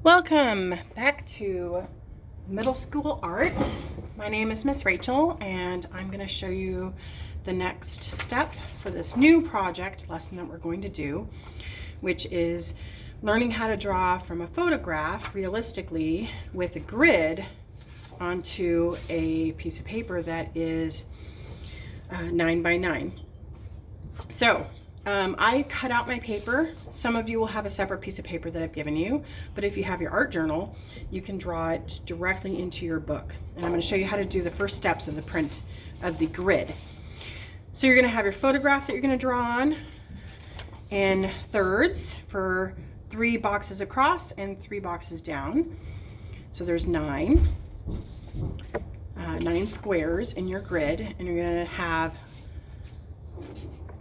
Welcome back to middle school art. My name is Miss Rachel and I'm going to show you the next step for this new project lesson that we're going to do, which is learning how to draw from a photograph realistically with a grid onto a piece of paper that is 9 by 9. So I cut out my paper. Some of you will have a separate piece of paper that I've given you, but if you have your art journal, you can draw it directly into your book. And I'm going to show you how to do the first steps of the print of the grid. So you're going to have your photograph that you're going to draw on in thirds for 3 boxes across and 3 boxes down. So there's 9 squares in your grid, and you're going to have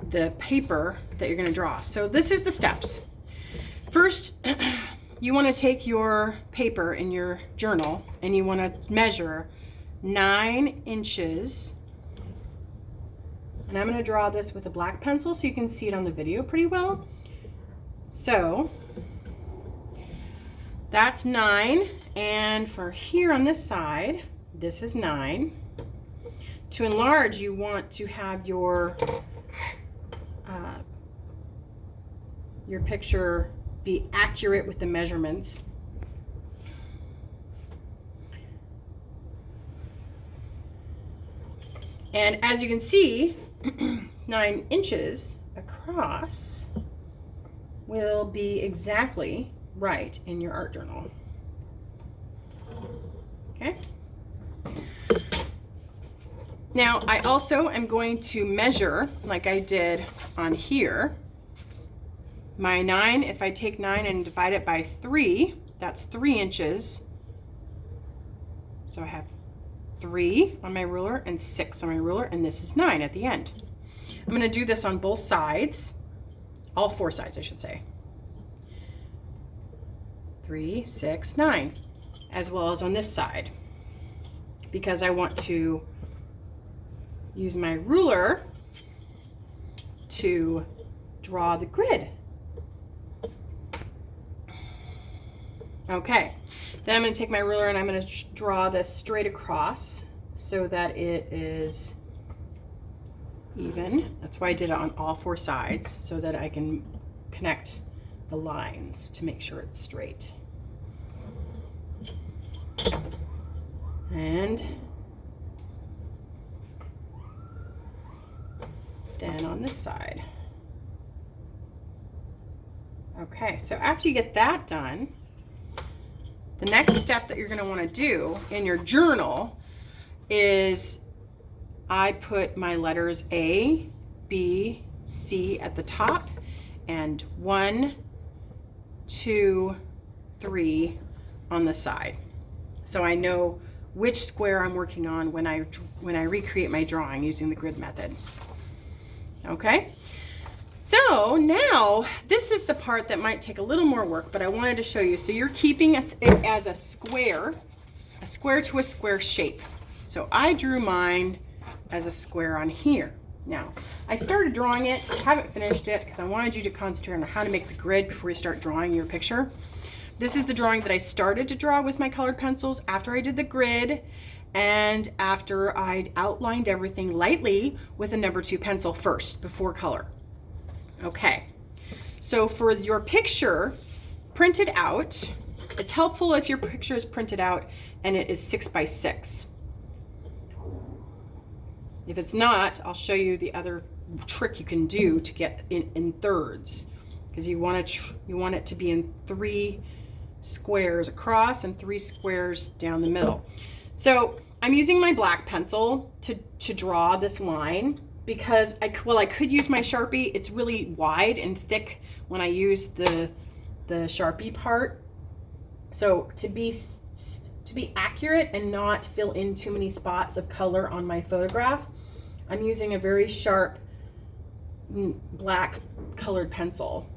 the paper that you're going to draw. So this is the steps. First, you want to take your paper in your journal and you want to measure 9 inches. And I'm going to draw this with a black pencil so you can see it on the video pretty well. So that's 9, and for here on this side, this is 9. To enlarge, you want to have your picture be accurate with the measurements. And as you can see, 9 inches across will be exactly right in your art journal. Okay. Now I also am going to measure, like I did on here, my 9. If I take 9 and divide it by 3, that's 3 inches. So I have 3 on my ruler and 6 on my ruler, and this is 9 at the end. I'm going to do this on both sides, all 4 sides I should say. 3, 6, 9, as well as on this side, because I want to use my ruler to draw the grid. Okay, then I'm going to take my ruler and I'm going to draw this straight across so that it is even. That's why I did it on all 4 sides, so that I can connect the lines to make sure it's straight. And then on this side. Okay, so after you get that done, the next step that you're going to want to do in your journal is I put my letters A, B, C at the top, and 1, 2, 3 on the side. So I know which square I'm working on when I recreate my drawing using the grid method. Okay? So now this is the part that might take a little more work, but I wanted to show you. So you're keeping it as a square to a square shape. So I drew mine as a square on here. Now I started drawing it, I haven't finished it because I wanted you to concentrate on how to make the grid before you start drawing your picture. This is the drawing that I started to draw with my colored pencils after I did the grid and after I'd outlined everything lightly with a number 2 pencil first before color. Okay, so for your picture printed out, it's helpful if your picture is printed out and it is 6 by 6. If it's not, I'll show you the other trick you can do to get in thirds, because you want it to be in 3 squares across and 3 squares down the middle. So I'm using my black pencil to draw this line, because I could use my Sharpie. It's really wide and thick when I use the Sharpie part. So to be accurate and not fill in too many spots of color on my photograph, I'm using a very sharp black colored pencil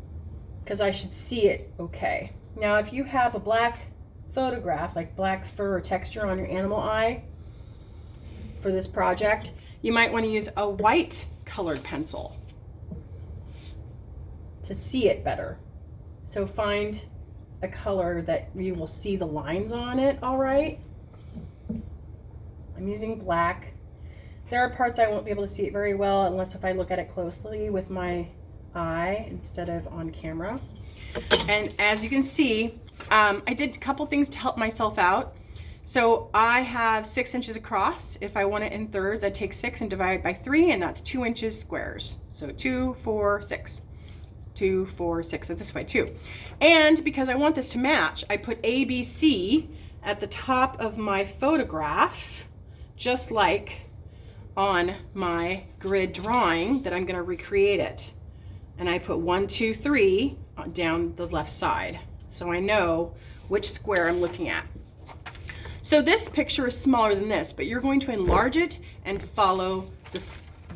because I should see it okay. Now if you have a black photograph, like black fur or texture on your animal eye for this project, you might want to use a white colored pencil to see it better. So find a color that you will see the lines on it all right. I'm using black. There are parts I won't be able to see it very well unless if I look at it closely with my eye instead of on camera. And as you can see, I did a couple things to help myself out. So I have 6 inches across. If I want it in thirds, I take 6 and divide by 3, and that's 2 inches squares. So 2, 4, 6. 2, 4, 6, so this way too. And because I want this to match, I put ABC at the top of my photograph, just like on my grid drawing that I'm going to recreate it. And I put 1, 2, 3 down the left side, so I know which square I'm looking at. So this picture is smaller than this, but you're going to enlarge it and follow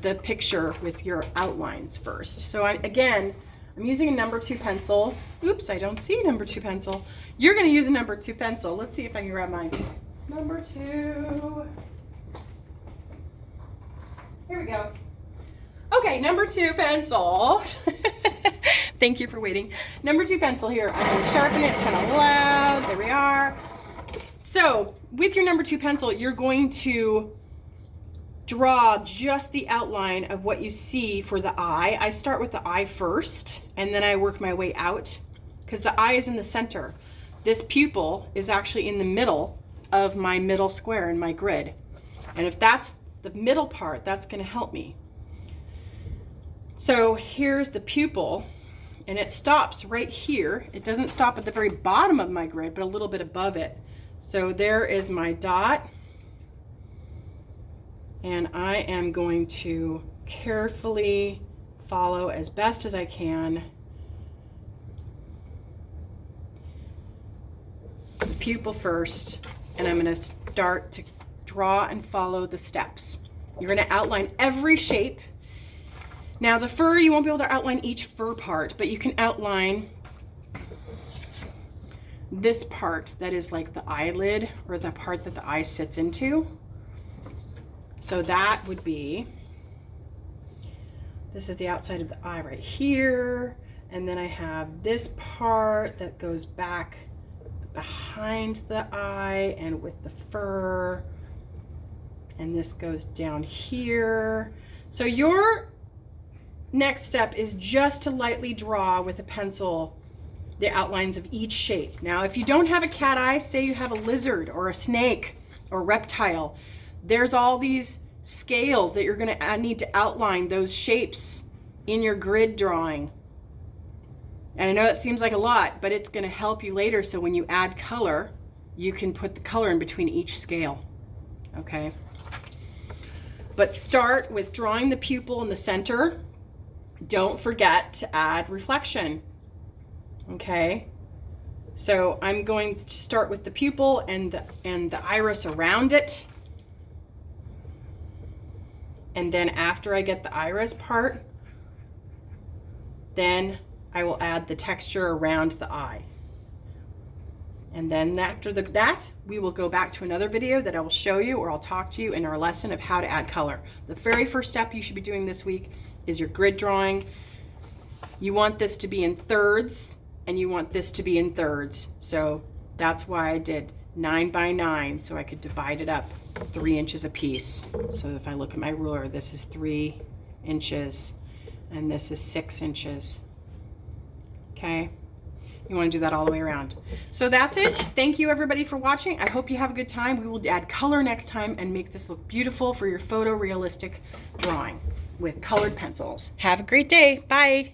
the picture with your outlines first. So again, I'm using a number 2 pencil. Oops, I don't see a number 2 pencil. You're going to use a number 2 pencil. Let's see if I can grab mine. Number 2. Here we go. Okay, number 2 pencil. Thank you for waiting. Number 2 pencil here. I'm going to sharpen it. It's kind of loud. There we are. So with your number 2 pencil, you're going to draw just the outline of what you see for the eye. I start with the eye first, and then I work my way out because the eye is in the center. This pupil is actually in the middle of my middle square in my grid. And if that's the middle part, that's going to help me. So here's the pupil, and it stops right here. It doesn't stop at the very bottom of my grid, but a little bit above it. So there is my dot, and I am going to carefully follow as best as I can the pupil first, and I'm going to start to draw and follow the steps. You're going to outline every shape. Now the fur, you won't be able to outline each fur part, but you can outline this part that is like the eyelid, or the part that the eye sits into. So that would be, this is the outside of the eye right here, and then I have this part that goes back behind the eye and with the fur, and this goes down here. So your next step is just to lightly draw with a pencil the outlines of each shape. Now, if you don't have a cat eye, say you have a lizard or a snake or reptile, there's all these scales that you're going to need to outline those shapes in your grid drawing. And I know it seems like a lot, but it's going to help you later, so when you add color, you can put the color in between each scale. Okay? But start with drawing the pupil in the center. Don't forget to add reflection. Okay, so I'm going to start with the pupil and the iris around it, and then after I get the iris part, then I will add the texture around the eye. And then after that, we will go back to another video that I will show you, or I'll talk to you in our lesson of how to add color. The very first step you should be doing this week is your grid drawing. You want this to be in thirds, and you want this to be in thirds. So that's why I did 9 by 9, so I could divide it up 3 inches a piece. So if I look at my ruler, this is 3 inches, and this is 6 inches. Okay, you want to do that all the way around. So that's it. Thank you everybody for watching. I hope you have a good time. We will add color next time and make this look beautiful for your photorealistic drawing with colored pencils. Have a great day. Bye.